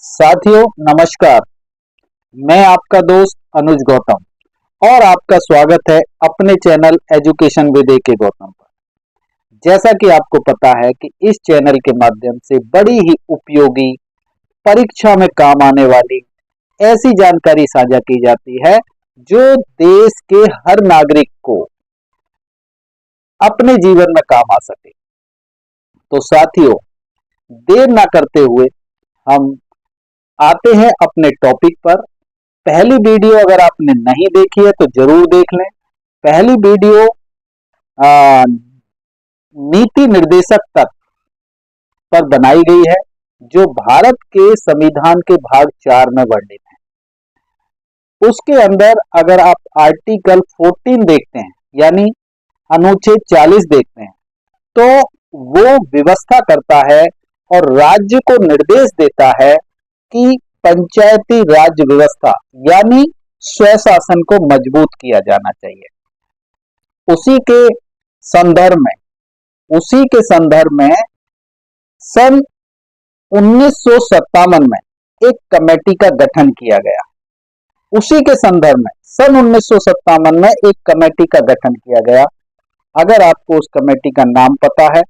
साथियों नमस्कार। मैं आपका दोस्त अनुज गौतम और आपका स्वागत है अपने channel education with A K. Gautam पर। जैसा कि आपको पता है कि इस चैनल के माध्यम से बड़ी ही उपयोगी, परीक्षा में काम आने वाली ऐसी जानकारी साझा की जाती है जो देश के हर नागरिक को अपने जीवन में काम आ सके। तो साथियों, देर ना करते हुए हम आते हैं अपने टॉपिक पर। पहली वीडियो अगर आपने नहीं देखी है तो जरूर देख लें। पहली वीडियो नीति निर्देशक तत्व पर बनाई गई है जो भारत के संविधान के भाग 4 में वर्णित है। उसके अंदर अगर आप आर्टिकल 14 देखते हैं यानी अनुच्छेद 40 देखते हैं तो वो व्यवस्था करता है और राज्य को निर्देश देता है कि पंचायती राज व्यवस्था यानी स्वशासन को मजबूत किया जाना चाहिए। उसी के संदर्भ में सन 1957 में एक कमेटी का गठन किया गया। उसी के संदर्भ में सन 1957 में एक कमेटी का गठन किया गया। अगर आपको उस कमेटी का नाम पता है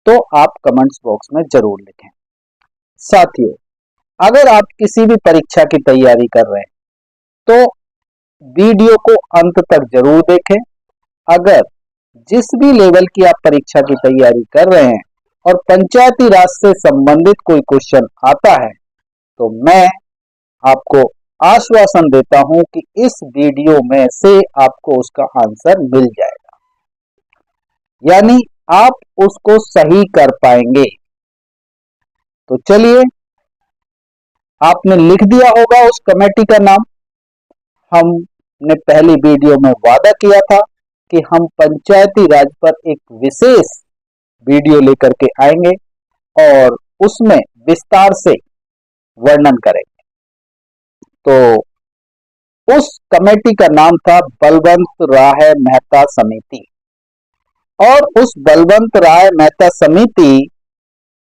तो आप कमेंट्स बॉक्स में जरूर लिखें। साथियों, अगर आप किसी भी परीक्षा की तैयारी कर रहे हैं तो वीडियो को अंत तक जरूर देखें। अगर जिस भी लेवल की आप परीक्षा की तैयारी कर रहे हैं और पंचायती राज से संबंधित कोई क्वेश्चन आता है तो मैं आपको आश्वासन देता हूं कि इस वीडियो में से आपको उसका आंसर मिल जाएगा, यानी आप उसको सही कर पाएंगे। तो चलिए, आपने लिख दिया होगा उस कमेटी का नाम। हमने पहली वीडियो में वादा किया था कि हम पंचायती राज पर एक विशेष वीडियो लेकर के आएंगे और उसमें विस्तार से वर्णन करेंगे। तो उस कमेटी का नाम था बलवंत राय मेहता समिति और उस बलवंत राय मेहता समिति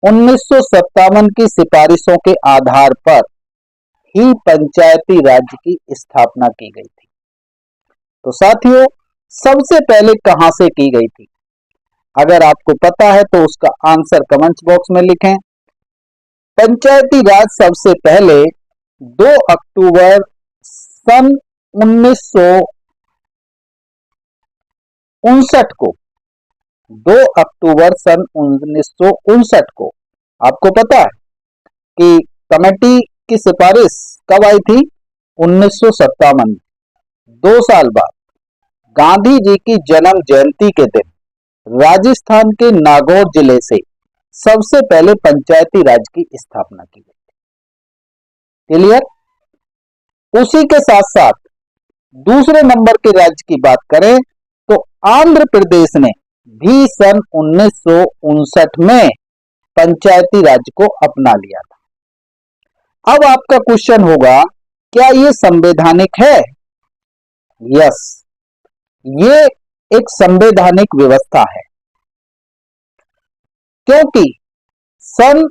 1957 की सिफारिशों के आधार पर ही पंचायती राज की स्थापना की गई थी। तो साथियों, सबसे पहले कहां से की गई थी? अगर आपको पता है तो उसका आंसर कमेंट्स बॉक्स में लिखें। पंचायती राज सबसे पहले 2 अक्टूबर सन 1959 को 2 अक्टूबर सन 1959 को, आपको पता है कि कमेटी की सिफारिश कब आई थी? 1957 में। 2 साल बाद गांधी जी की जन्म जयंती के दिन राजस्थान के नागौर जिले से सबसे पहले पंचायती राज की स्थापना की गई। क्लियर? उसी के साथ साथ दूसरे नंबर के राज्य की बात करें तो आंध्र प्रदेश ने भी सन 1959 में पंचायती राज को अपना लिया था। अब आपका क्वेश्चन होगा, क्या यह संवैधानिक है? यस, ये एक संवैधानिक व्यवस्था है, क्योंकि सन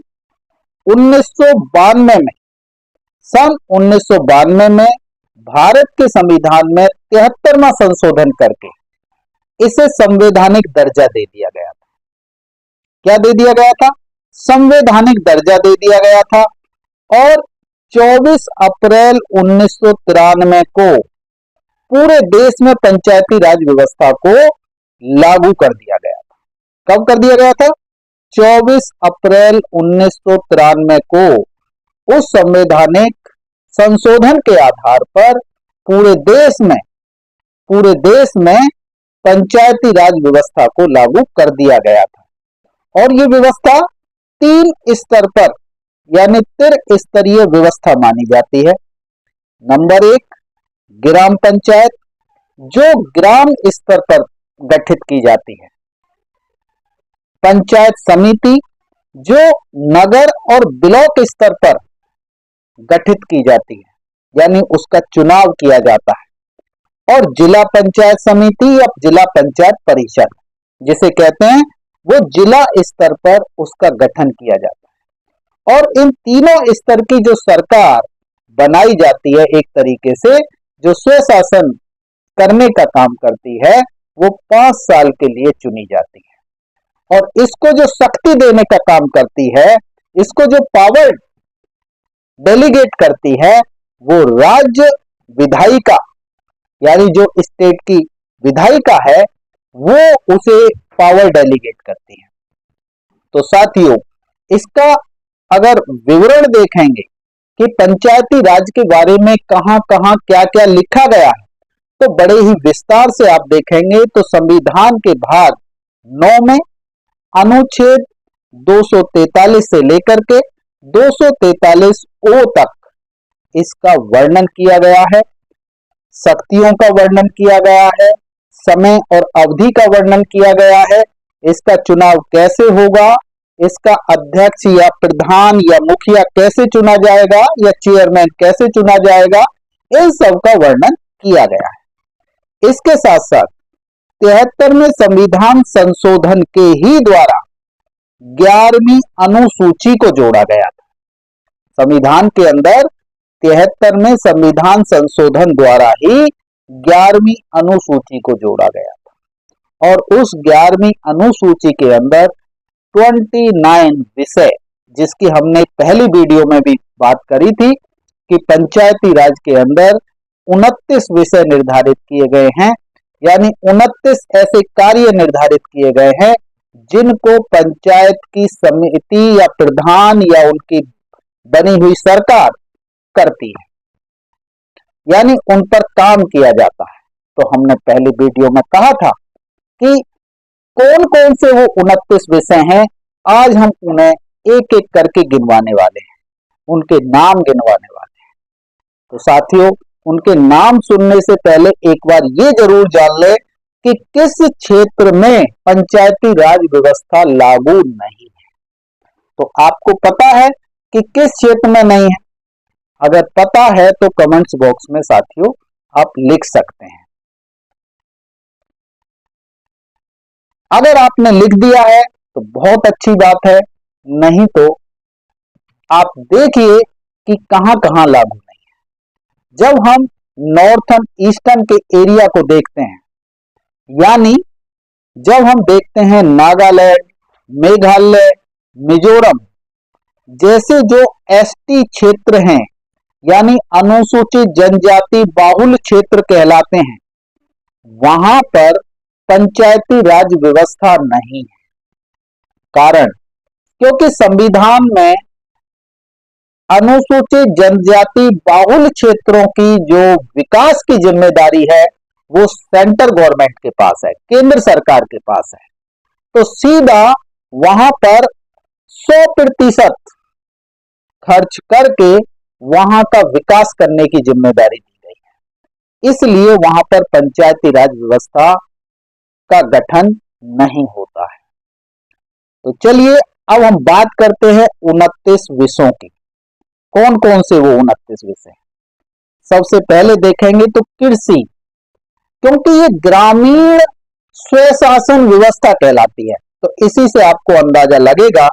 1992 में भारत के संविधान में 73वां संशोधन करके इसे संवैधानिक दर्जा दे दिया गया था। क्या दे दिया गया था? संवैधानिक दर्जा दे दिया गया था और 24 अप्रैल 1993 को पूरे देश में पंचायती राज व्यवस्था को लागू कर दिया गया था। कब कर दिया गया था? 24 अप्रैल 1993 को उस संवैधानिक संशोधन के आधार पर पूरे देश में पंचायती राज व्यवस्था को लागू कर दिया गया था। और ये व्यवस्था 3 स्तर पर यानी त्रिस्तरीय व्यवस्था मानी जाती है। नंबर 1, ग्राम पंचायत, जो ग्राम स्तर पर गठित की जाती है। पंचायत समिति, जो नगर और ब्लॉक स्तर पर गठित की जाती है यानी उसका चुनाव किया जाता है। और जिला पंचायत समिति या जिला पंचायत परिषद जिसे कहते हैं, वो जिला स्तर पर उसका गठन किया जाता है। और इन तीनों स्तर की जो सरकार बनाई जाती है, एक तरीके से जो स्वशासन करने का काम करती है, वो 5 साल के लिए चुनी जाती है। और इसको जो शक्ति देने का काम करती है, इसको जो पावर डेलीगेट करती है, वो राज्य विधायिका, यानी जो स्टेट की विधायिका है, वो उसे पावर डेलीगेट करती है। तो साथियों, इसका अगर विवरण देखेंगे कि पंचायती राज के बारे में कहां कहां क्या क्या लिखा गया है, तो बड़े ही विस्तार से आप देखेंगे तो संविधान के भाग 9 में अनुच्छेद 243 से लेकर के 243 ओ तक इसका वर्णन किया गया है, शक्तियों का वर्णन किया गया है, समय और अवधि का वर्णन किया गया है, इसका चुनाव कैसे होगा, इसका अध्यक्ष या प्रधान या मुखिया कैसे चुना जाएगा या चेयरमैन कैसे चुना जाएगा, इन सब का वर्णन किया गया है। इसके साथ साथ 73वें संविधान संशोधन के ही द्वारा 11वीं अनुसूची को जोड़ा गया था। संविधान के अंदर 73वें संविधान संशोधन द्वारा ही 11वीं अनुसूची को जोड़ा गया था। और उस 11वीं अनुसूची के अंदर 29 विषय, जिसकी हमने पहली वीडियो में भी बात करी थी कि पंचायती राज के अंदर 29 विषय निर्धारित किए गए हैं, यानी 29 ऐसे कार्य निर्धारित किए गए हैं जिनको पंचायत की समिति या प्रधान या उनकी बनी हुई सरकार करती है, यानी उन पर काम किया जाता है। तो हमने पहली वीडियो में कहा था कि कौन कौन से वो 29 विषय हैं, आज हम उन्हें एक एक करके गिनवाने वाले हैं, उनके नाम गिनवाने वाले हैं। तो साथियों, उनके नाम सुनने से पहले एक बार ये जरूर जान ले कि किस क्षेत्र में पंचायती राज व्यवस्था लागू नहीं है। तो आपको पता है कि किस क्षेत्र में नहीं है? अगर पता है तो कमेंट्स बॉक्स में साथियों आप लिख सकते हैं। अगर आपने लिख दिया है तो बहुत अच्छी बात है, नहीं तो आप देखिए कि कहां कहां लागू नहीं है। जब हम नॉर्थन ईस्टर्न के एरिया को देखते हैं, यानी जब हम देखते हैं नागालैंड, मेघालय, मिजोरम जैसे जो एसटी क्षेत्र हैं, यानी अनुसूचित जनजाति बाहुल क्षेत्र कहलाते हैं, वहां पर पंचायती राज व्यवस्था नहीं है। कारण, क्योंकि संविधान में अनुसूचित जनजाति बाहुल क्षेत्रों की जो विकास की जिम्मेदारी है वो सेंट्रल गवर्नमेंट के पास है, केंद्र सरकार के पास है। तो सीधा वहां पर 100% खर्च करके वहां का विकास करने की जिम्मेदारी दी गई है, इसलिए वहां पर पंचायती राज व्यवस्था का गठन नहीं होता है। तो चलिए अब हम बात करते हैं 29 विषयों की। कौन कौन से वो 29 विषय? सबसे पहले देखेंगे तो कृषि, क्योंकि ये ग्रामीण स्वशासन व्यवस्था कहलाती है, तो इसी से आपको अंदाजा लगेगा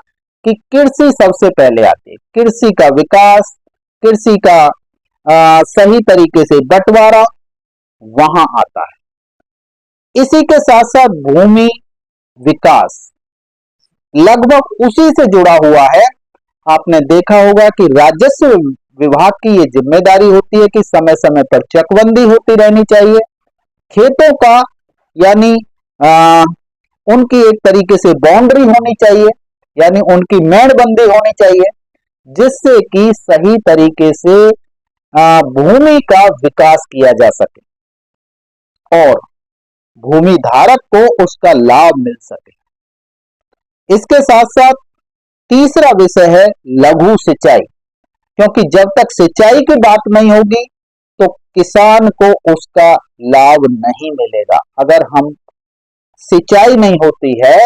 कि कृषि सबसे पहले आती है। कृषि का विकास, कृषि का सही तरीके से बंटवारा वहां आता है। इसी के साथ साथ भूमि विकास लगभग उसी से जुड़ा हुआ है। आपने देखा होगा कि राजस्व विभाग की ये जिम्मेदारी होती है कि समय समय पर चकबंदी होती रहनी चाहिए। खेतों का यानी उनकी एक तरीके से बाउंड्री होनी चाहिए, यानी उनकी मेड़बंदी होनी चाहिए, जिससे कि सही तरीके से भूमि का विकास किया जा सके और भूमि धारक को उसका लाभ मिल सके। इसके साथ साथ तीसरा विषय है लघु सिंचाई, क्योंकि जब तक सिंचाई की बात नहीं होगी तो किसान को उसका लाभ नहीं मिलेगा। अगर हम सिंचाई नहीं होती है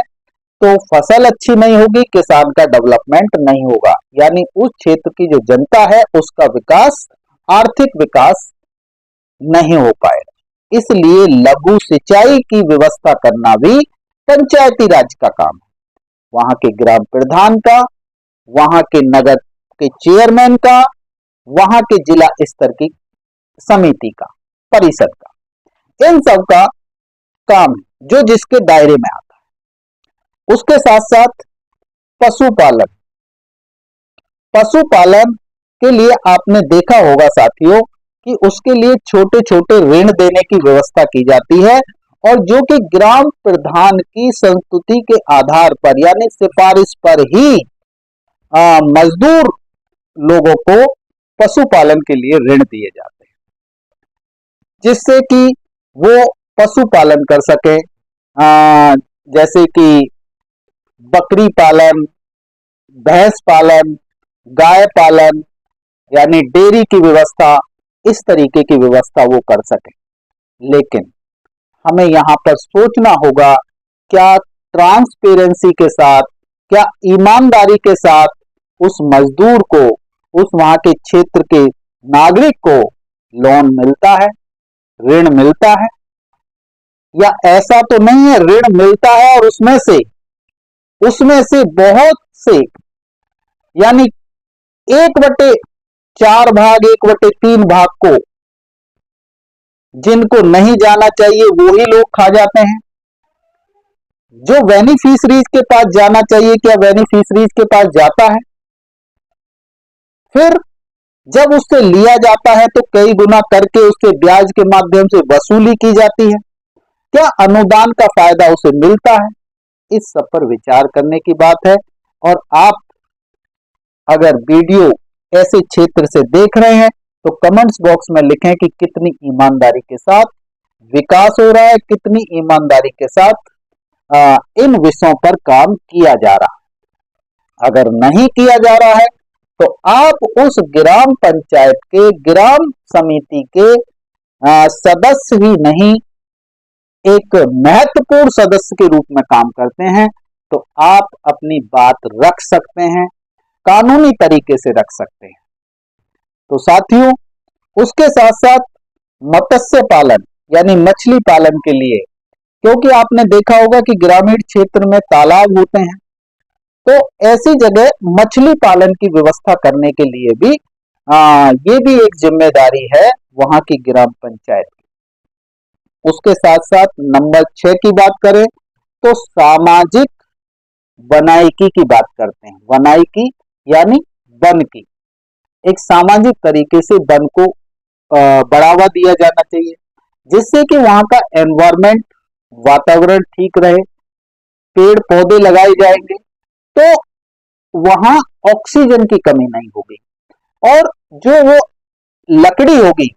तो फसल अच्छी नहीं होगी, किसान का डेवलपमेंट नहीं होगा, यानी उस क्षेत्र की जो जनता है उसका विकास, आर्थिक विकास नहीं हो पाएगा। इसलिए लघु सिंचाई की व्यवस्था करना भी पंचायती राज का काम है। वहां के ग्राम प्रधान का वहां के नगर के चेयरमैन का, वहां के जिला स्तर की समिति का, परिषद का, इन सब का काम है जो जिसके दायरे में आता है। उसके साथ साथ पशुपालन, पशुपालन के लिए आपने देखा होगा साथियों कि उसके लिए छोटे छोटे ऋण देने की व्यवस्था की जाती है, और जो कि ग्राम प्रधान की संस्तुति के आधार पर यानी सिफारिश पर ही मजदूर लोगों को पशुपालन के लिए ऋण दिए जाते हैं, जिससे कि वो पशुपालन कर सके, जैसे कि बकरी पालन, भैंस पालन, गाय पालन, यानी डेयरी की व्यवस्था, इस तरीके की व्यवस्था वो कर सके। लेकिन हमें यहां पर सोचना होगा, क्या ट्रांसपेरेंसी के साथ, क्या ईमानदारी के साथ उस मजदूर को, उस वहां के क्षेत्र के नागरिक को लोन मिलता है, ऋण मिलता है? या ऐसा तो नहीं है ऋण मिलता है और उसमें से बहुत से, यानी 1/4 भाग, 1/3 भाग को जिनको नहीं जाना चाहिए वो ही लोग खा जाते हैं। जो बेनिफिशरीज के पास जाना चाहिए, क्या बेनिफिशरीज के पास जाता है? फिर जब उससे लिया जाता है तो कई गुना करके उसके ब्याज के माध्यम से वसूली की जाती है। क्या अनुदान का फायदा उसे मिलता है? इस सब पर विचार करने की बात है। और आप अगर वीडियो ऐसे क्षेत्र से देख रहे हैं तो कमेंट्स बॉक्स में लिखें कि कितनी ईमानदारी के साथ विकास हो रहा है, कितनी ईमानदारी के साथ इन विषयों पर काम किया जा रहा है। अगर नहीं किया जा रहा है तो आप उस ग्राम पंचायत के, ग्राम समिति के सदस्य ही नहीं, एक महत्वपूर्ण सदस्य के रूप में काम करते हैं, तो आप अपनी बात रख सकते हैं, कानूनी तरीके से रख सकते हैं। तो साथियों, उसके साथ साथ मत्स्य पालन यानी मछली पालन के लिए, क्योंकि आपने देखा होगा कि ग्रामीण क्षेत्र में तालाब होते हैं, तो ऐसी जगह मछली पालन की व्यवस्था करने के लिए भी ये भी एक जिम्मेदारी है वहां की ग्राम पंचायत की। उसके साथ साथ नंबर 6 की बात करें तो सामाजिक वनायकी की बात करते हैं। वनायकी यानी वन की, एक सामाजिक तरीके से वन को बढ़ावा दिया जाना चाहिए, जिससे कि वहां का एनवायरमेंट, वातावरण ठीक रहे, पेड़ पौधे लगाए जाएंगे तो वहां ऑक्सीजन की कमी नहीं होगी, और जो वो लकड़ी होगी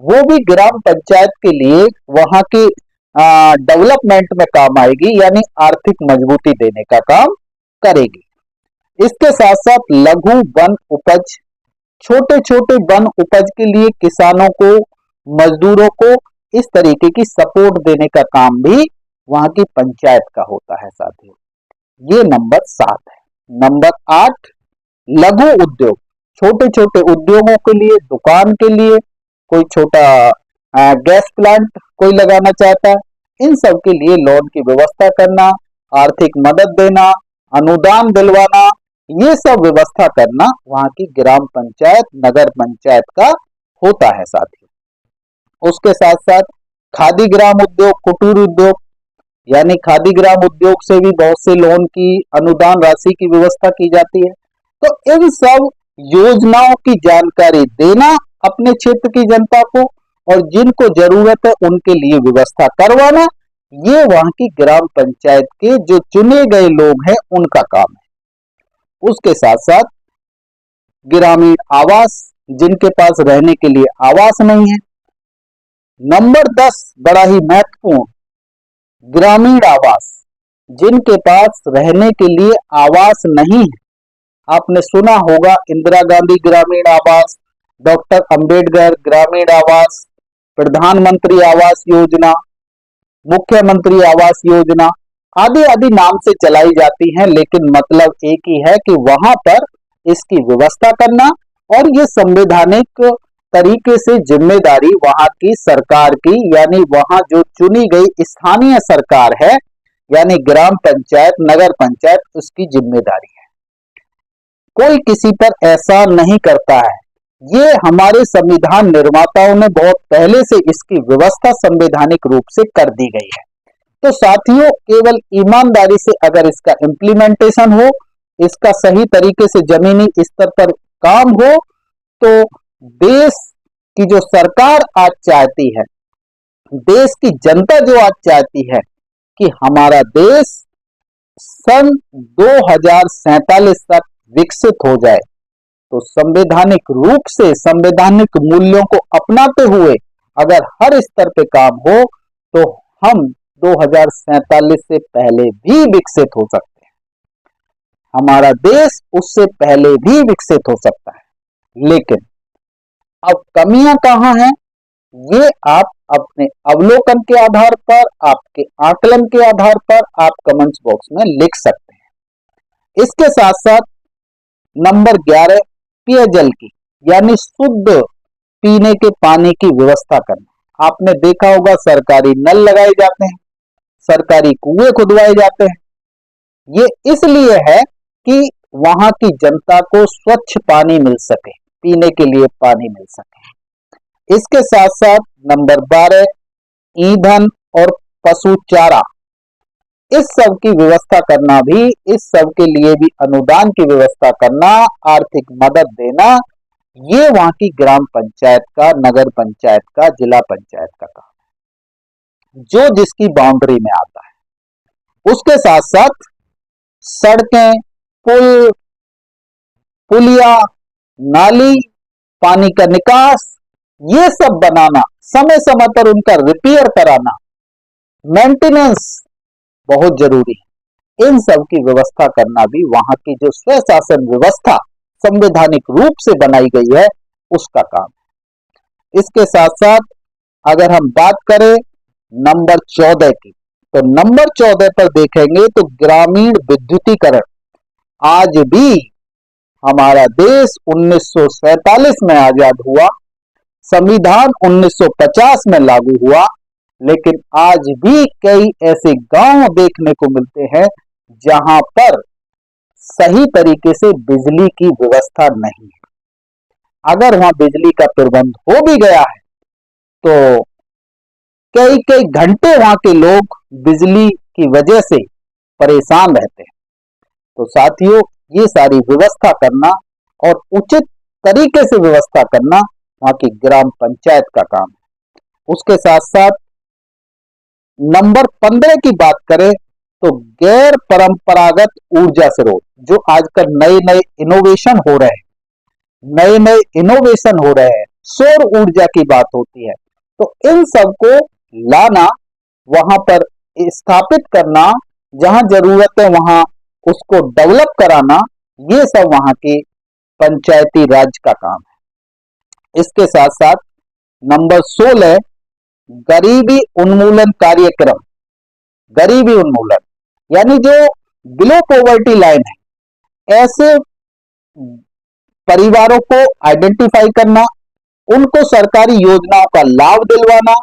वो भी ग्राम पंचायत के लिए वहां की डेवलपमेंट में काम आएगी, यानी आर्थिक मजबूती देने का काम करेगी। इसके साथ साथ लघु वन उपज, छोटे छोटे वन उपज के लिए किसानों को, मजदूरों को इस तरीके की सपोर्ट देने का काम भी वहां की पंचायत का होता है साथियों। ये नंबर 7 है। नंबर 8 लघु उद्योग, छोटे छोटे उद्योगों के लिए, दुकान के लिए, कोई छोटा गैस प्लांट कोई लगाना चाहता है, इन सब के लिए लोन की व्यवस्था करना, आर्थिक मदद देना, अनुदान दिलवाना, ये सब व्यवस्था करना वहां की ग्राम पंचायत, नगर पंचायत का होता है साथियों। उसके साथ साथ खादी ग्राम उद्योग, कुटीर उद्योग, यानी खादी ग्राम उद्योग से भी बहुत से लोन की, अनुदान राशि की व्यवस्था की जाती है। तो इन सब योजनाओं की जानकारी देना अपने क्षेत्र की जनता को, और जिनको जरूरत है उनके लिए व्यवस्था करवाना, ये वहां की ग्राम पंचायत के जो चुने गए लोग हैं उनका काम है। उसके साथ साथ ग्रामीण आवास, जिनके पास रहने के लिए आवास नहीं है। नंबर 10 बड़ा ही महत्वपूर्ण, ग्रामीण आवास, जिनके पास रहने के लिए आवास नहीं है। आपने सुना होगा इंदिरा गांधी ग्रामीण आवास, डॉक्टर अंबेडकर ग्रामीण आवास, प्रधानमंत्री आवास योजना, मुख्यमंत्री आवास योजना, आदि आदि नाम से चलाई जाती हैं, लेकिन मतलब एक ही है कि वहां पर इसकी व्यवस्था करना, और ये संवैधानिक तरीके से जिम्मेदारी वहां की सरकार की, यानी वहां जो चुनी गई स्थानीय सरकार है, यानी ग्राम पंचायत, नगर पंचायत, उसकी जिम्मेदारी है। कोई किसी पर ऐसा नहीं करता है। ये हमारे संविधान निर्माताओं ने बहुत पहले से इसकी व्यवस्था संवैधानिक रूप से कर दी गई है। तो साथियों, केवल ईमानदारी से अगर इसका इम्प्लीमेंटेशन हो, इसका सही तरीके से जमीनी स्तर पर काम हो, तो देश की जो सरकार आज चाहती है, देश की जनता जो आज चाहती है कि हमारा देश सन 2047 तक विकसित हो जाए, तो संवैधानिक रूप से संवैधानिक मूल्यों को अपनाते हुए अगर हर स्तर पे काम हो, तो हम 2047 से पहले भी विकसित हो सकते हैं। हमारा देश उससे पहले भी विकसित हो सकता है। लेकिन अब कमियां कहां हैं, ये आप अपने अवलोकन के आधार पर, आपके आकलन के आधार पर आप कमेंट्स बॉक्स में लिख सकते हैं। इसके साथ साथ नंबर 11, पेयजल की यानी शुद्ध पीने के पानी की व्यवस्था करना। आपने देखा होगा सरकारी नल लगाए जाते हैं, सरकारी कुएं खुदवाए जाते हैं। ये इसलिए है कि वहां की जनता को स्वच्छ पानी मिल सके, पीने के लिए पानी मिल सके। इसके साथ साथ नंबर 12, ईंधन और पशु चारा, इस सब की व्यवस्था करना भी, इस सब के लिए भी अनुदान की व्यवस्था करना, आर्थिक मदद देना, ये वहां की ग्राम पंचायत का, नगर पंचायत का, जिला पंचायत का काम है, जो जिसकी बाउंड्री में आता है। उसके साथ साथ सड़कें, पुल, पुलिया, नाली, पानी का निकास, ये सब बनाना, समय समय पर उनका रिपेयर कराना, मेंटेनेंस बहुत जरूरी है। इन सब की व्यवस्था करना भी वहां की जो स्वशासन व्यवस्था संवैधानिक रूप से बनाई गई है, उसका काम है। इसके साथ साथ अगर हम बात करें नंबर 14 की, तो नंबर 14 पर देखेंगे तो ग्रामीण विद्युतीकरण। आज भी हमारा देश 1947 में आजाद हुआ, संविधान 1950 में लागू हुआ, लेकिन आज भी कई ऐसे गांव देखने को मिलते हैं जहां पर सही तरीके से बिजली की व्यवस्था नहीं है। अगर वहां बिजली का प्रबंध हो भी गया है, तो कई कई घंटे वहां के लोग बिजली की वजह से परेशान रहते हैं। तो साथियों, ये सारी व्यवस्था करना और उचित तरीके से व्यवस्था करना वहां की ग्राम पंचायत का काम है। उसके साथ साथ नंबर 15 की बात करें तो गैर परंपरागत ऊर्जा स्रोत, जो आजकल नए नए इनोवेशन हो रहे हैं, नए नए इनोवेशन हो रहे हैं, सौर ऊर्जा की बात होती है, तो इन सब को लाना, वहां पर स्थापित करना, जहां जरूरत है वहां उसको डेवलप कराना, ये सब वहां के पंचायती राज का काम है। इसके साथ साथ नंबर 16, गरीबी उन्मूलन कार्यक्रम। गरीबी उन्मूलन यानी जो बिलो पॉवर्टी लाइन है, ऐसे परिवारों को आइडेंटिफाई करना, उनको सरकारी योजनाओं का लाभ दिलवाना,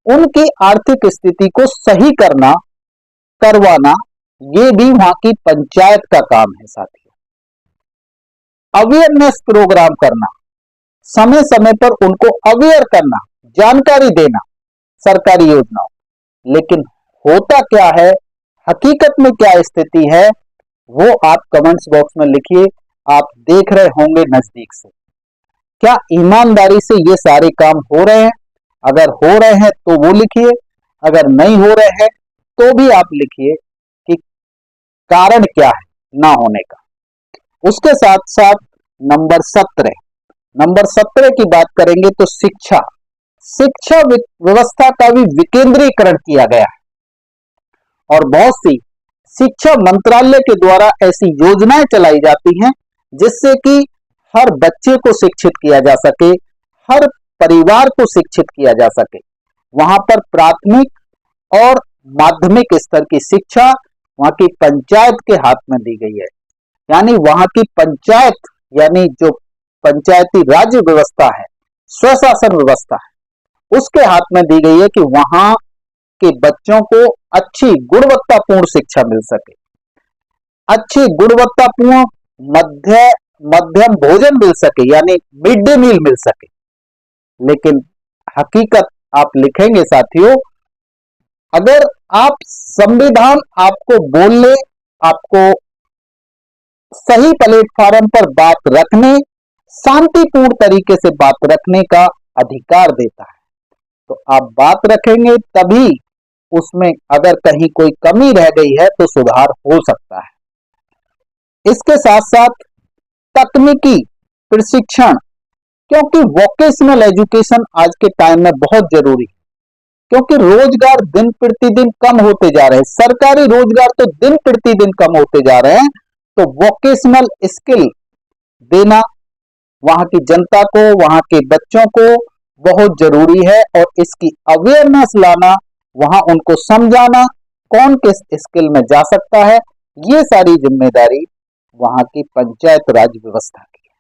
उनकी आर्थिक स्थिति को सही करना, करवाना, ये भी वहां की पंचायत का काम है। साथियों, अवेयरनेस प्रोग्राम करना, समय समय पर उनको अवेयर करना, जानकारी देना सरकारी योजनाओं। लेकिन होता क्या है, हकीकत में क्या स्थिति है, वो आप कमेंट्स बॉक्स में लिखिए। आप देख रहे होंगे नजदीक से, क्या ईमानदारी से ये सारे काम हो रहे हैं? अगर हो रहे हैं तो वो लिखिए, अगर नहीं हो रहे हैं तो भी आप लिखिए कि कारण क्या है ना होने का। उसके साथ साथ नंबर 17 की बात करेंगे तो शिक्षा व्यवस्था का भी विकेंद्रीकरण किया गया है और बहुत सी शिक्षा मंत्रालय के द्वारा ऐसी योजनाएं चलाई जाती हैं जिससे कि हर बच्चे को शिक्षित किया जा सके, हर परिवार को शिक्षित किया जा सके। वहां पर प्राथमिक और माध्यमिक स्तर की शिक्षा वहां की पंचायत के हाथ में दी गई है। यानी वहां की पंचायत, यानी जो पंचायती राज्य व्यवस्था है, स्वशासन व्यवस्था है, उसके हाथ में दी गई है कि वहां के बच्चों को अच्छी गुणवत्तापूर्ण शिक्षा मिल सके। अच्छी गुणवत्तापूर्ण मध्यम भोजन मिल सके, यानी मिड डे मील मिल सके। लेकिन हकीकत आप लिखेंगे साथियों, अगर आप संविधान आपको बोलने, आपको सही प्लेटफॉर्म पर बात रखने, शांतिपूर्ण तरीके से बात रखने का अधिकार देता है, तो आप बात रखेंगे तभी उसमें अगर कहीं कोई कमी रह गई है तो सुधार हो सकता है। इसके साथ साथ तकनीकी प्रशिक्षण, क्योंकि वोकेशनल एजुकेशन आज के टाइम में बहुत जरूरी है, क्योंकि रोजगार दिन प्रतिदिन कम होते जा रहे हैं, सरकारी रोजगार तो दिन प्रतिदिन कम होते जा रहे हैं। तो वोकेशनल स्किल देना वहां की जनता को, वहां के बच्चों को बहुत जरूरी है, और इसकी अवेयरनेस लाना, वहां उनको समझाना कौन किस स्किल में जा सकता है, ये सारी जिम्मेदारी वहां की पंचायत राज व्यवस्था की है।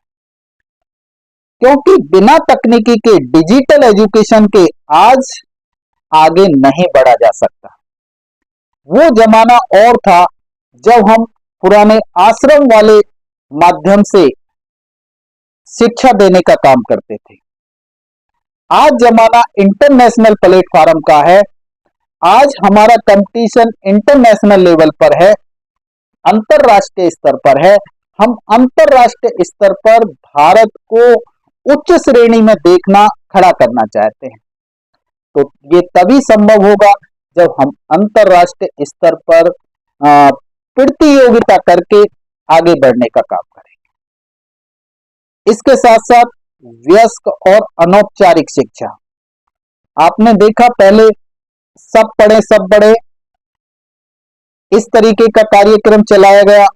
क्योंकि बिना तकनीकी के, डिजिटल एजुकेशन के आज आगे नहीं बढ़ा जा सकता। वो जमाना और था जब हम पुराने आश्रम वाले माध्यम से शिक्षा देने का काम करते थे। आज जमाना इंटरनेशनल प्लेटफॉर्म का है, आज हमारा कंपटीशन इंटरनेशनल लेवल पर है, अंतरराष्ट्रीय स्तर पर है। हम अंतरराष्ट्रीय स्तर पर भारत को उच्च श्रेणी में देखना, खड़ा करना चाहते हैं। तो ये तभी संभव होगा जब हम अंतरराष्ट्रीय स्तर पर प्रतियोगिता करके आगे बढ़ने का काम करेंगे। इसके साथ साथ वयस्क और अनौपचारिक शिक्षा, आपने देखा पहले सब पढ़े सब बढ़े, इस तरीके का कार्यक्रम चलाया गया।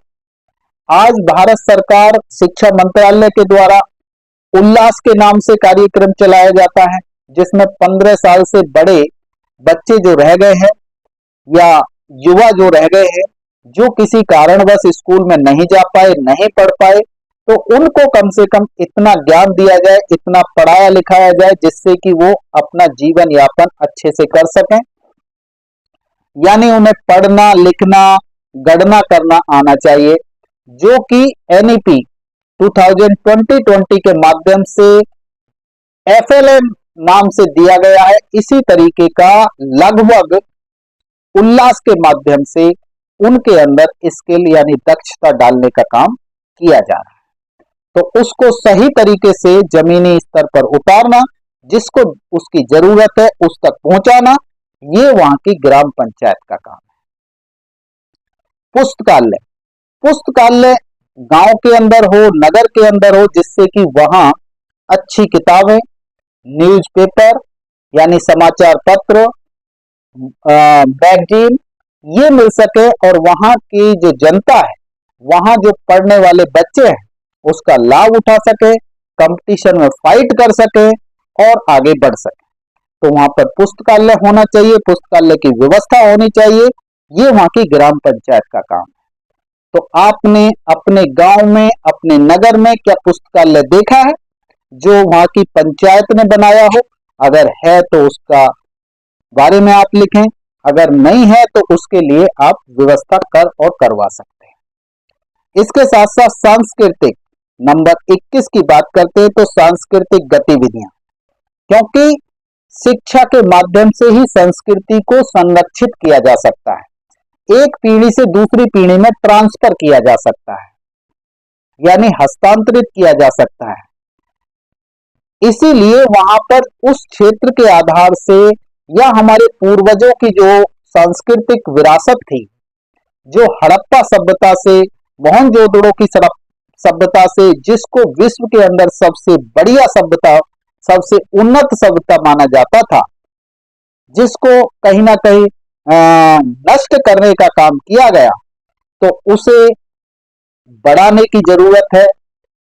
आज भारत सरकार शिक्षा मंत्रालय के द्वारा उल्लास के नाम से कार्यक्रम चलाया जाता है, जिसमें 15 साल से बड़े बच्चे जो रह गए हैं या युवा जो रह गए हैं, जो किसी कारणवश स्कूल में नहीं जा पाए, नहीं पढ़ पाए, तो उनको कम से कम इतना ज्ञान दिया जाए, इतना पढ़ाया लिखाया जाए, जिससे कि वो अपना जीवन यापन अच्छे से कर सकें। यानी उन्हें पढ़ना, लिखना, गणना करना आना चाहिए, जो कि एनईपी 2020 के माध्यम से एफएलएम नाम से दिया गया है। इसी तरीके का लगभग उल्लास के माध्यम से उनके अंदर स्किल यानी दक्षता डालने का काम किया जा रहा है। तो उसको सही तरीके से जमीनी स्तर पर उतारना, जिसको उसकी जरूरत है उस तक पहुंचाना, ये वहां की ग्राम पंचायत का काम है। पुस्तकालय, पुस्तकालय गांव के अंदर हो, नगर के अंदर हो, जिससे कि वहां अच्छी किताबें, न्यूज़पेपर यानी समाचार पत्र, मैगजीन, ये मिल सके, और वहां की जो जनता है, वहां जो पढ़ने वाले बच्चे हैं, उसका लाभ उठा सके, कंपटीशन में फाइट कर सके और आगे बढ़ सके। तो वहां पर पुस्तकालय होना चाहिए, पुस्तकालय की व्यवस्था होनी चाहिए, ये वहां की ग्राम पंचायत का काम है। तो आपने अपने गांव में, अपने नगर में क्या पुस्तकालय देखा है जो वहां की पंचायत ने बनाया हो? अगर है तो उसका बारे में आप लिखें, अगर नहीं है तो उसके लिए आप व्यवस्था कर और करवा सकते हैं। इसके साथ साथ सांस्कृतिक, नंबर 21 की बात करते हैं तो सांस्कृतिक गतिविधियां, क्योंकि शिक्षा के माध्यम से ही संस्कृति को संरक्षित किया जा सकता है, एक पीढ़ी से दूसरी पीढ़ी में ट्रांसफर किया जा सकता है, यानी हस्तांतरित किया जा सकता है। इसीलिए वहां पर उस क्षेत्र के आधार से या हमारे पूर्वजों की जो सांस्कृतिक विरासत थी, जो हड़प्पा सभ्यता से, मोहनजोदड़ो की सभ्यता से, जिसको विश्व के अंदर सबसे बढ़िया सभ्यता, सबसे उन्नत सभ्यता माना जाता था, जिसको कहीं ना कहीं नष्ट करने का काम किया गया, तो उसे बढ़ाने की जरूरत है।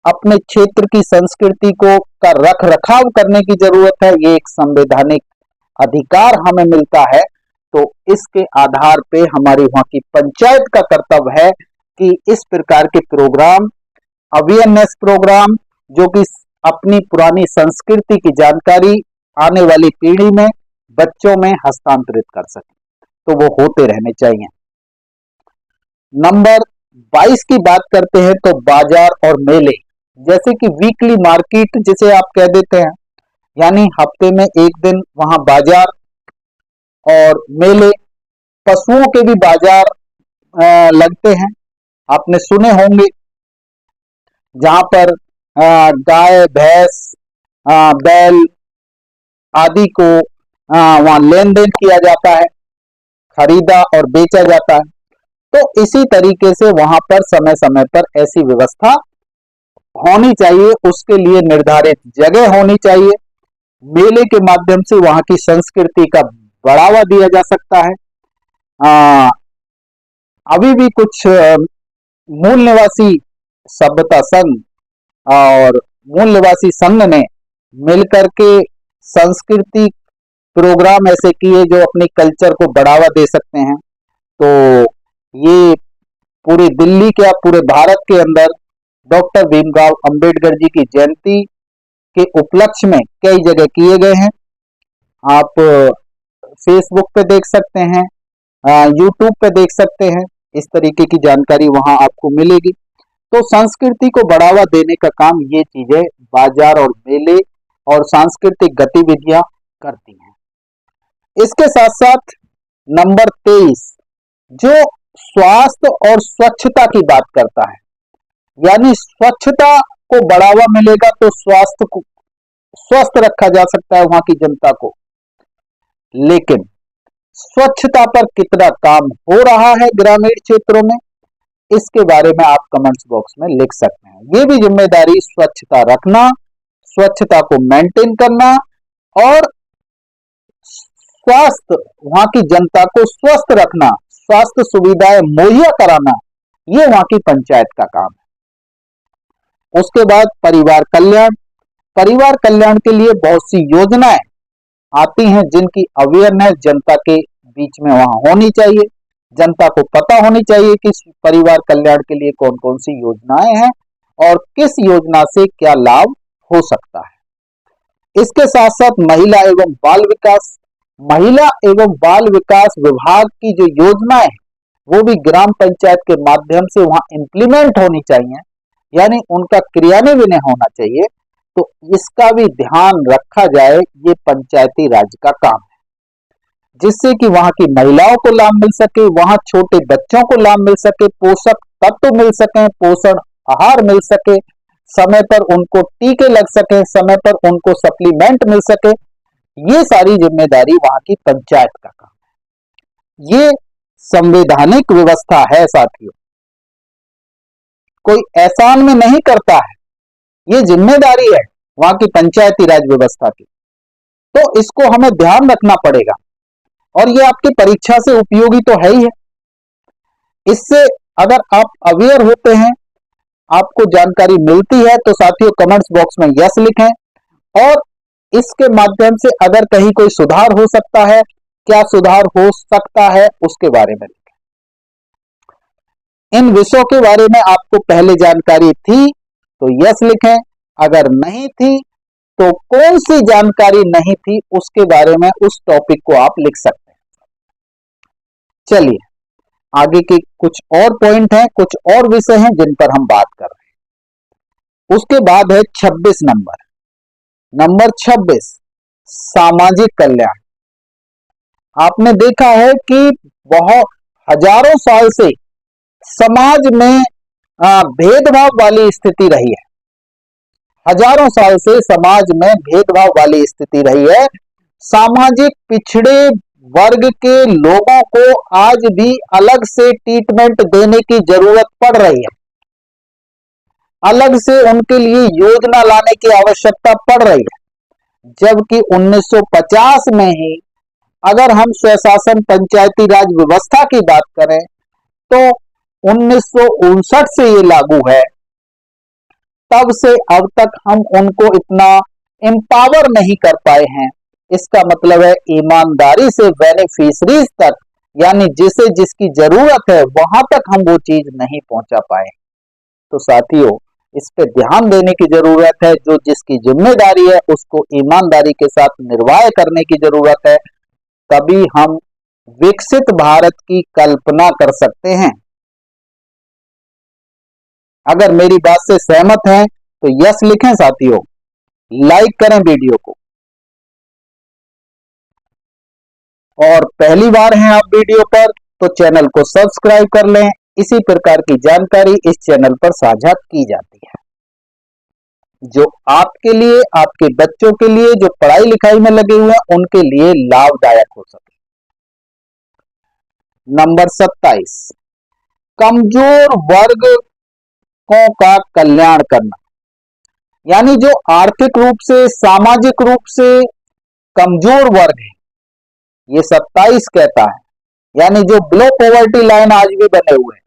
अपने क्षेत्र की संस्कृति को का रख रखाव करने की जरूरत है। ये एक संवैधानिक अधिकार हमें मिलता है। तो इसके आधार पे हमारी वहां की पंचायत का कर्तव्य है कि इस प्रकार के प्रोग्राम, अवेयरनेस प्रोग्राम, जो कि अपनी पुरानी संस्कृति की जानकारी आने वाली पीढ़ी में, बच्चों में हस्तांतरित कर सके, तो वो होते रहने चाहिए। नंबर 22 की बात करते हैं तो बाजार और मेले, जैसे कि वीकली मार्केट जिसे आप कह देते हैं, यानी हफ्ते में एक दिन वहां बाजार और मेले, पशुओं के भी बाजार लगते हैं। आपने सुने होंगे, जहां पर गाय, भैंस, बैल आदि को वहां लेन देन किया जाता है, खरीदा और बेचा जाता है। तो इसी तरीके से वहां पर समय समय पर ऐसी व्यवस्था होनी चाहिए, उसके लिए निर्धारित जगह होनी चाहिए। मेले के माध्यम से वहां की संस्कृति का बढ़ावा दिया जा सकता है। आ, अभी भी कुछ मूल निवासी सभ्यता संघ और मूल निवासी संघ ने मिलकर के संस्कृति प्रोग्राम ऐसे किए जो अपने कल्चर को बढ़ावा दे सकते हैं। तो ये पूरी दिल्ली क्या पूरे भारत के अंदर डॉक्टर भीमराव अंबेडकर जी की जयंती के उपलक्ष्य में कई जगह किए गए हैं। आप फेसबुक पे देख सकते हैं, यूट्यूब पे देख सकते हैं, इस तरीके की जानकारी वहां आपको मिलेगी। तो संस्कृति को बढ़ावा देने का काम ये चीजें बाजार और मेले और सांस्कृतिक गतिविधियां करती हैं। इसके साथ साथ नंबर 23 जो स्वास्थ्य और स्वच्छता की बात करता है, यानी स्वच्छता को बढ़ावा मिलेगा तो स्वास्थ्य को स्वस्थ रखा जा सकता है वहां की जनता को। लेकिन स्वच्छता पर कितना काम हो रहा है ग्रामीण क्षेत्रों में, इसके बारे में आप कमेंट्स बॉक्स में लिख सकते हैं। ये भी जिम्मेदारी स्वच्छता रखना, स्वच्छता को मेंटेन करना और स्वास्थ्य वहां की जनता को स्वस्थ रखना, स्वास्थ्य सुविधाएं मुहैया कराना, ये वहां की पंचायत का काम है। उसके बाद परिवार कल्याण। परिवार कल्याण के लिए बहुत सी योजनाएं आती हैं जिनकी अवेयरनेस जनता के बीच में वहां होनी चाहिए। जनता को पता होनी चाहिए कि परिवार कल्याण के लिए कौन कौन सी योजनाएं हैं और किस योजना से क्या लाभ हो सकता है। इसके साथ साथ महिला एवं बाल विकास। महिला एवं बाल विकास विभाग की जो योजनाएं वो भी ग्राम पंचायत के माध्यम से वहां इंप्लीमेंट होनी चाहिए, यानी उनका क्रियान्वयन होना चाहिए। तो इसका भी ध्यान रखा जाए, ये पंचायती राज का काम है, जिससे कि वहां की महिलाओं को लाभ मिल सके, वहां छोटे बच्चों को लाभ मिल सके, पोषक तत्व मिल सके, पोषण आहार मिल सके, समय पर उनको टीके लग सके, समय पर उनको सप्लीमेंट मिल सके। ये सारी जिम्मेदारी वहां की पंचायत का काम है। ये संवैधानिक व्यवस्था है साथियों, कोई एहसान में नहीं करता है, ये जिम्मेदारी है वहां की पंचायती राज व्यवस्था की। तो इसको हमें ध्यान रखना पड़ेगा और ये आपकी परीक्षा से उपयोगी तो है ही है। इससे अगर आप अवेयर होते हैं, आपको जानकारी मिलती है, तो साथियों कमेंट्स बॉक्स में यस लिखें और इसके माध्यम से अगर कहीं कोई सुधार हो सकता है, क्या सुधार हो सकता है, उसके बारे में लिखें। इन विषयों के बारे में आपको पहले जानकारी थी तो यस लिखें, अगर नहीं थी तो कौन सी जानकारी नहीं थी उसके बारे में उस टॉपिक को आप लिख सकते हैं। चलिए आगे के कुछ और पॉइंट हैं, कुछ और विषय हैं जिन पर हम बात कर रहे हैं। उसके बाद है 26 नंबर 26 सामाजिक कल्याण। आपने देखा है कि बहुत हजारों साल से समाज में भेदभाव वाली स्थिति रही है। हजारों साल से समाज में भेदभाव वाली स्थिति रही है। सामाजिक पिछड़े वर्ग के लोगों को आज भी अलग से ट्रीटमेंट देने की जरूरत पड़ रही है, अलग से उनके लिए योजना लाने की आवश्यकता पड़ रही है। जबकि 1950 में ही अगर हम स्वशासन पंचायती राज व्यवस्था की बात करें तो 1959 से ये लागू है, तब से अब तक हम उनको इतना एम्पावर नहीं कर पाए हैं। इसका मतलब है ईमानदारी से बेनिफिशरीज तक, यानी जिसे जिसकी जरूरत है वहां तक हम वो चीज नहीं पहुंचा पाए। तो साथियों इस पे ध्यान देने की जरूरत है, जो जिसकी जिम्मेदारी है उसको ईमानदारी के साथ निर्वाह करने की जरूरत है, तभी हम विकसित भारत की कल्पना कर सकते हैं। अगर मेरी बात से सहमत हैं तो यस लिखें साथियों, लाइक करें वीडियो को, और पहली बार हैं आप वीडियो पर तो चैनल को सब्सक्राइब कर लें। इसी प्रकार की जानकारी इस चैनल पर साझा की जाती है जो आपके लिए, आपके बच्चों के लिए, जो पढ़ाई लिखाई में लगे हुए हैं उनके लिए लाभदायक हो सके। नंबर 27, कमजोर वर्गों का कल्याण करना, यानी जो आर्थिक रूप से, सामाजिक रूप से कमजोर वर्ग है, ये 27 कहता है, यानी जो बिलो पॉवर्टी लाइन आज भी बने हुए हैं।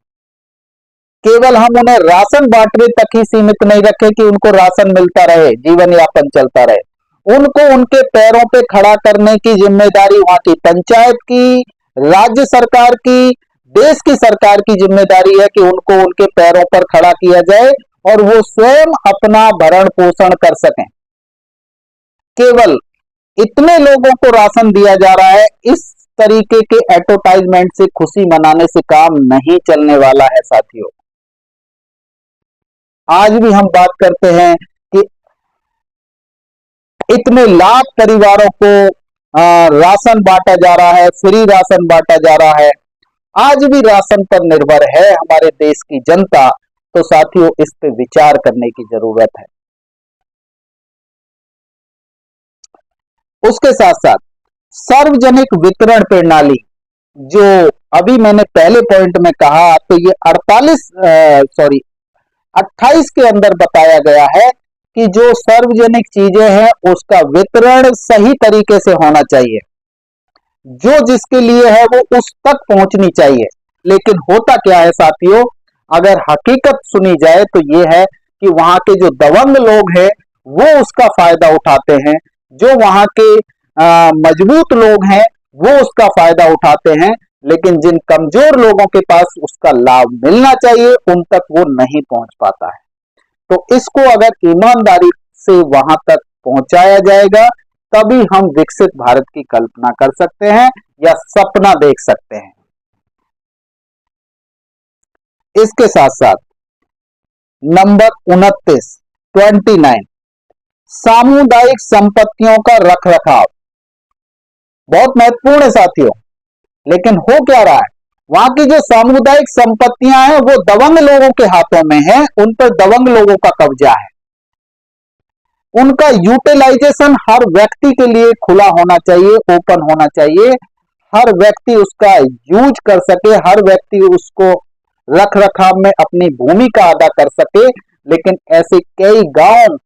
केवल हम उन्हें राशन बांटने तक ही सीमित नहीं रखें कि उनको राशन मिलता रहे, जीवन यापन चलता रहे। उनको उनके पैरों पे खड़ा करने की जिम्मेदारी वहां की पंचायत की, राज्य सरकार की, देश की सरकार की जिम्मेदारी है कि उनको उनके पैरों पर खड़ा किया जाए और वो स्वयं अपना भरण पोषण कर सकें। केवल इतने लोगों को राशन दिया जा रहा है, इस तरीके के एडवर्टाइजमेंट से, खुशी मनाने से काम नहीं चलने वाला है साथियों। आज भी हम बात करते हैं कि इतने लाख परिवारों को राशन बांटा जा रहा है, फ्री राशन बांटा जा रहा है, आज भी राशन पर निर्भर है हमारे देश की जनता। तो साथियों, इस पे विचार करने की जरूरत है। उसके साथ साथ सार्वजनिक वितरण प्रणाली, जो अभी मैंने पहले पॉइंट में कहा, तो ये 28 के अंदर बताया गया है कि जो सार्वजनिक चीजें हैं उसका वितरण सही तरीके से होना चाहिए, जो जिसके लिए है वो उस तक पहुंचनी चाहिए। लेकिन होता क्या है साथियों, अगर हकीकत सुनी जाए तो ये है कि वहां के जो दबंग लोग हैं वो उसका फायदा उठाते हैं, जो वहां के मजबूत लोग हैं वो उसका फायदा उठाते हैं, लेकिन जिन कमजोर लोगों के पास उसका लाभ मिलना चाहिए उन तक वो नहीं पहुंच पाता है। तो इसको अगर ईमानदारी से वहां तक पहुंचाया जाएगा तभी हम विकसित भारत की कल्पना कर सकते हैं या सपना देख सकते हैं। इसके साथ साथ नंबर 29, सामुदायिक संपत्तियों का रखरखाव बहुत महत्वपूर्ण है साथियों। लेकिन हो क्या रहा है, वहां की जो सामुदायिक संपत्तियां हैं वो दबंग लोगों के हाथों में है, उन पर दबंग लोगों का कब्जा है। उनका यूटिलाइजेशन हर व्यक्ति के लिए खुला होना चाहिए, ओपन होना चाहिए, हर व्यक्ति उसका यूज कर सके, हर व्यक्ति उसको रख रखाव में अपनी भूमिका अदा कर सके। लेकिन ऐसे कई गांव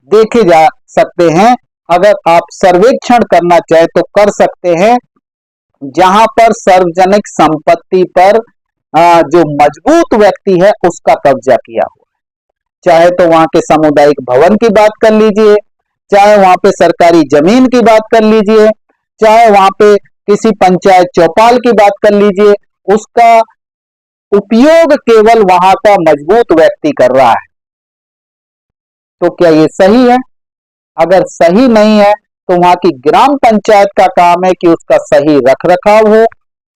देखे जा सकते हैं, अगर आप सर्वेक्षण करना चाहे तो कर सकते हैं, जहां पर सार्वजनिक संपत्ति पर जो मजबूत व्यक्ति है उसका कब्जा किया हुआ, चाहे तो वहां के सामुदायिक भवन की बात कर लीजिए, चाहे वहां पे सरकारी जमीन की बात कर लीजिए, चाहे वहां पे किसी पंचायत चौपाल की बात कर लीजिए, उसका उपयोग केवल वहां का मजबूत व्यक्ति कर रहा है। तो क्या ये सही है? अगर सही नहीं है तो वहां की ग्राम पंचायत का काम है कि उसका सही रखरखाव हो,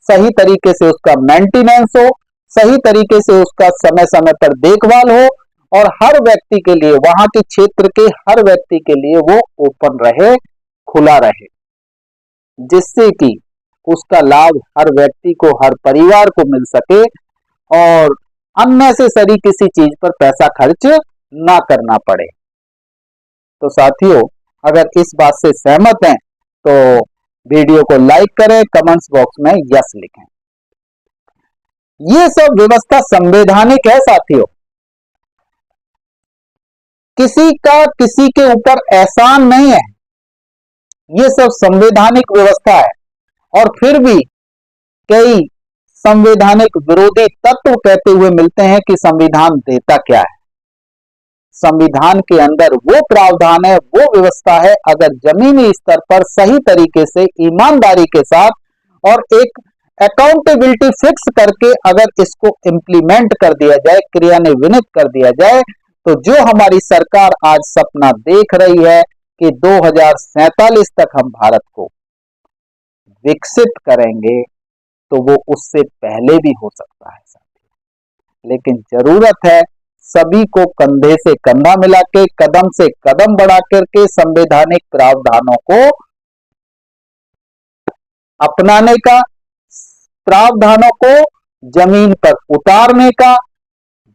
सही तरीके से उसका मेंटेनेंस हो, सही तरीके से उसका समय समय पर देखभाल हो, और हर व्यक्ति के लिए, वहां के क्षेत्र के हर व्यक्ति के लिए वो ओपन रहे, खुला रहे, जिससे कि उसका लाभ हर व्यक्ति को, हर परिवार को मिल सके और अननेसेसरी किसी चीज पर पैसा खर्च ना करना पड़े। तो साथियों, अगर इस बात से सहमत हैं तो वीडियो को लाइक करें, कमेंट्स बॉक्स में यस लिखें। ये सब व्यवस्था संवैधानिक है साथियों, किसी का किसी के ऊपर एहसान नहीं है, ये सब संवैधानिक व्यवस्था है। और फिर भी कई संवैधानिक विरोधी तत्व कहते हुए मिलते हैं कि संविधान देता क्या है। संविधान के अंदर वो प्रावधान है, वो व्यवस्था है, अगर जमीनी स्तर पर सही तरीके से, ईमानदारी के साथ और एक अकाउंटेबिलिटी फिक्स करके अगर इसको इंप्लीमेंट कर दिया जाए, क्रियान्वित कर दिया जाए, तो जो हमारी सरकार आज सपना देख रही है कि 2047 तक हम भारत को विकसित करेंगे, तो वो उससे पहले भी हो सकता है। लेकिन जरूरत है सभी को कंधे से कंधा मिला के, कदम से कदम बढ़ा करके संवैधानिक प्रावधानों को अपनाने का, प्रावधानों को जमीन पर उतारने का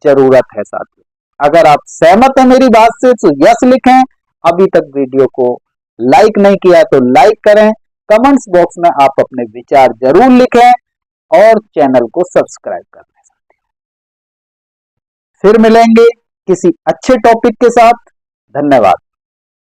जरूरत है साथियों। अगर आप सहमत हैं मेरी बात से तो यस लिखें। अभी तक वीडियो को लाइक नहीं किया तो लाइक करें। कमेंट्स बॉक्स में आप अपने विचार जरूर लिखें और चैनल को सब्सक्राइब कर लें साथियों। फिर मिलेंगे किसी अच्छे टॉपिक के साथ। धन्यवाद।